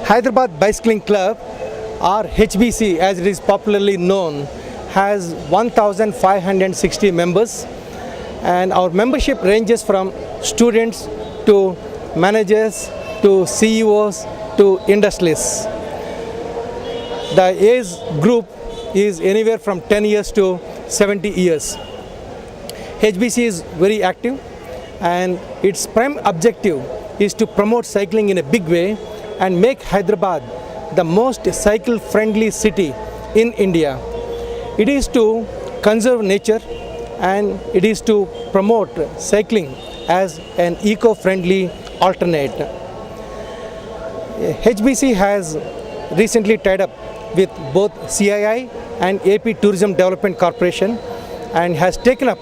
Hyderabad Bicycling Club, or HBC as it is popularly known, has 1,560 members, and our membership ranges from students to managers to CEOs to industrialists. The age group is anywhere from 10 years to 70 years. HBC is very active, and its prime objective is to promote cycling in a big way and make Hyderabad the most cycle-friendly city in India. It is to conserve nature, and it is to promote cycling as an eco-friendly alternate. HBC has recently tied up with both CII and AP Tourism Development Corporation and has taken up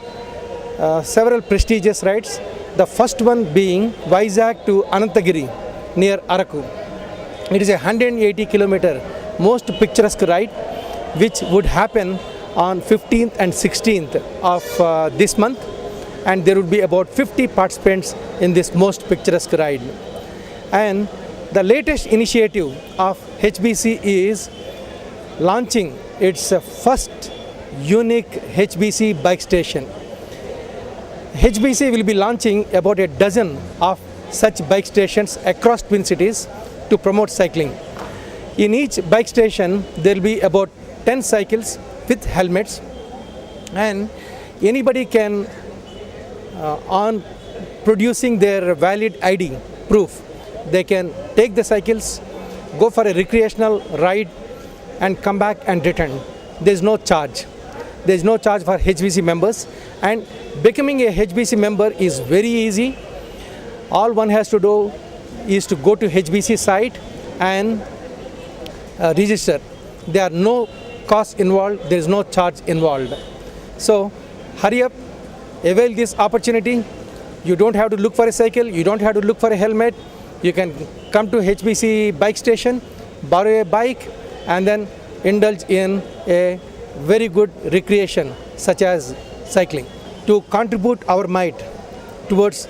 several prestigious rides, the first one being Vizag to Anantagiri near Araku. It is a 180-kilometer most picturesque ride which would happen on 15th and 16th of this month, and there would be about 50 participants in this most picturesque ride. And the latest initiative of HBC is launching its first unique HBC bike station. HBC will be launching about a dozen of such bike stations across Twin Cities to promote cycling. In each bike station, there will be about 10 cycles with helmets, and anybody can, on producing their valid ID proof, they can take the cycles, go for a recreational ride, and come back and return. There is no charge. There is no charge for HBC members, and becoming a HBC member is very easy. All one has to do is to go to HBC site and register. There are no costs involved, there is no charge involved. So hurry up, avail this opportunity. You don't have to look for a cycle, you don't have to look for a helmet. You can come to HBC bike station, borrow a bike, and then indulge in a very good recreation such as cycling. To contribute our might towards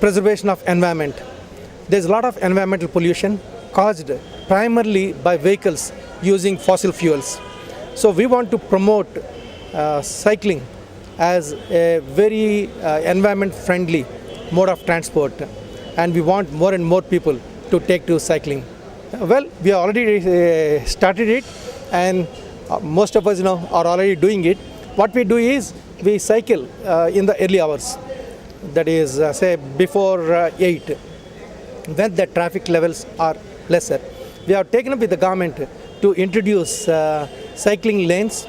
preservation of environment, there's a lot of environmental pollution caused primarily by vehicles using fossil fuels. So we want to promote cycling as a very environment friendly mode of transport, and we want more and more people to take to cycling. Well, we have already started it, and most of us are already doing it. What we do is we cycle in the early hours, that is say before 8, when the traffic levels are lesser. We have taken up with the government to introduce cycling lanes.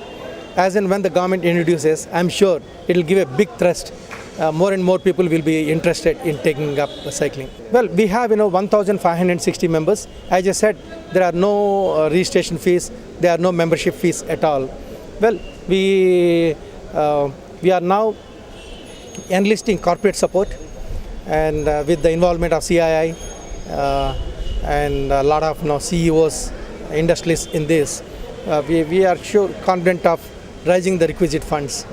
As and when the government introduces, I'm sure it will give a big thrust. More and more people will be interested in taking up cycling. Well, we have 1,560 members. As I said, there are no registration fees, there are no membership fees at all. Well, we are now enlisting corporate support, and with the involvement of CII and a lot of CEOs, industrialists in this, we are confident of raising the requisite funds.